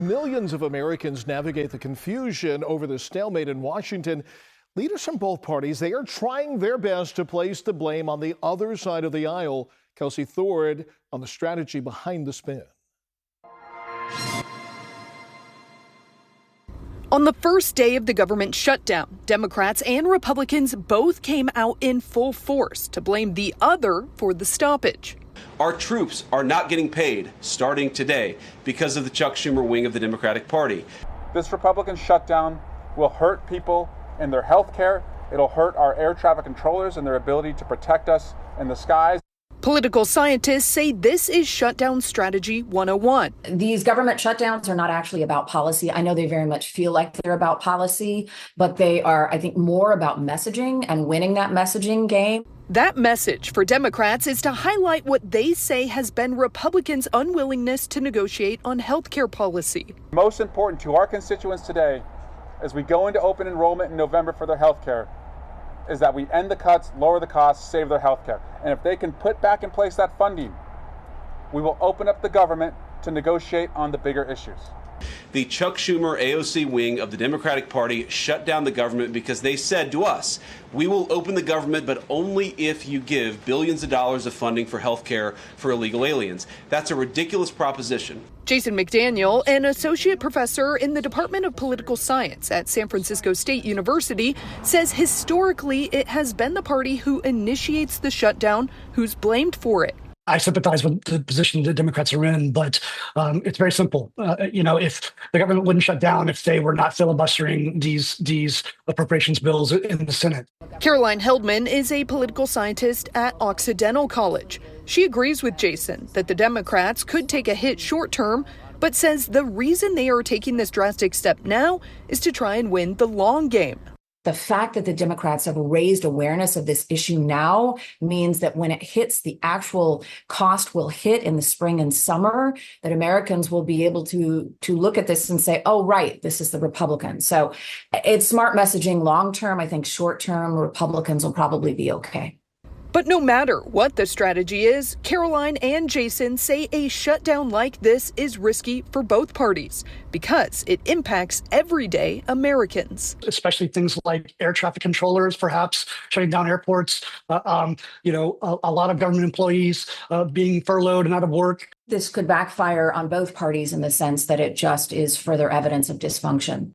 Millions of Americans navigate the confusion over the stalemate in Washington. Leaders from both parties, they are trying their best to place the blame on the other side of the aisle. Kelsi Thorud on the strategy behind the spin. On the first day of the government shutdown, Democrats and Republicans both came out in full force to blame the other for the stoppage. Our troops are not getting paid starting today because of the Chuck Schumer wing of the Democratic Party. This Republican shutdown will hurt people in their health care. It'll hurt our air traffic controllers and their ability to protect us in the skies. Political scientists say this is shutdown strategy 101. These government shutdowns are not actually about policy. I know they very much feel like they're about policy, but they are, I think, more about messaging and winning that messaging game. That message for Democrats is to highlight what they say has been Republicans' unwillingness to negotiate on health care policy. Most important to our constituents today, as we go into open enrollment in November for their health care, is that we end the cuts, lower the costs, save their health care. And if they can put back in place that funding, we will open up the government to negotiate on the bigger issues. The Chuck Schumer AOC wing of the Democratic Party shut down the government because they said to us, we will open the government, but only if you give billions of dollars of funding for health care for illegal aliens. That's a ridiculous proposition. Jason McDaniel, an associate professor in the Department of Political Science at San Francisco State University, says historically it has been the party who initiates the shutdown who's blamed for it. I sympathize with the position the Democrats are in, but it's very simple. If the government wouldn't shut down if they were not filibustering these appropriations bills in the Senate. Caroline Heldman is a political scientist at Occidental College. She agrees with Jason that the Democrats could take a hit short term, but says the reason they are taking this drastic step now is to try and win the long game. The fact that the Democrats have raised awareness of this issue now means that when it hits, the actual cost will hit in the spring and summer, that Americans will be able to look at this and say, oh, right, this is the Republicans. So it's smart messaging long term. I think short term, Republicans will probably be okay. But no matter what the strategy is, Caroline and Jason say a shutdown like this is risky for both parties because it impacts everyday Americans. Especially things like air traffic controllers, perhaps shutting down airports, a lot of government employees being furloughed and out of work. This could backfire on both parties in the sense that it just is further evidence of dysfunction.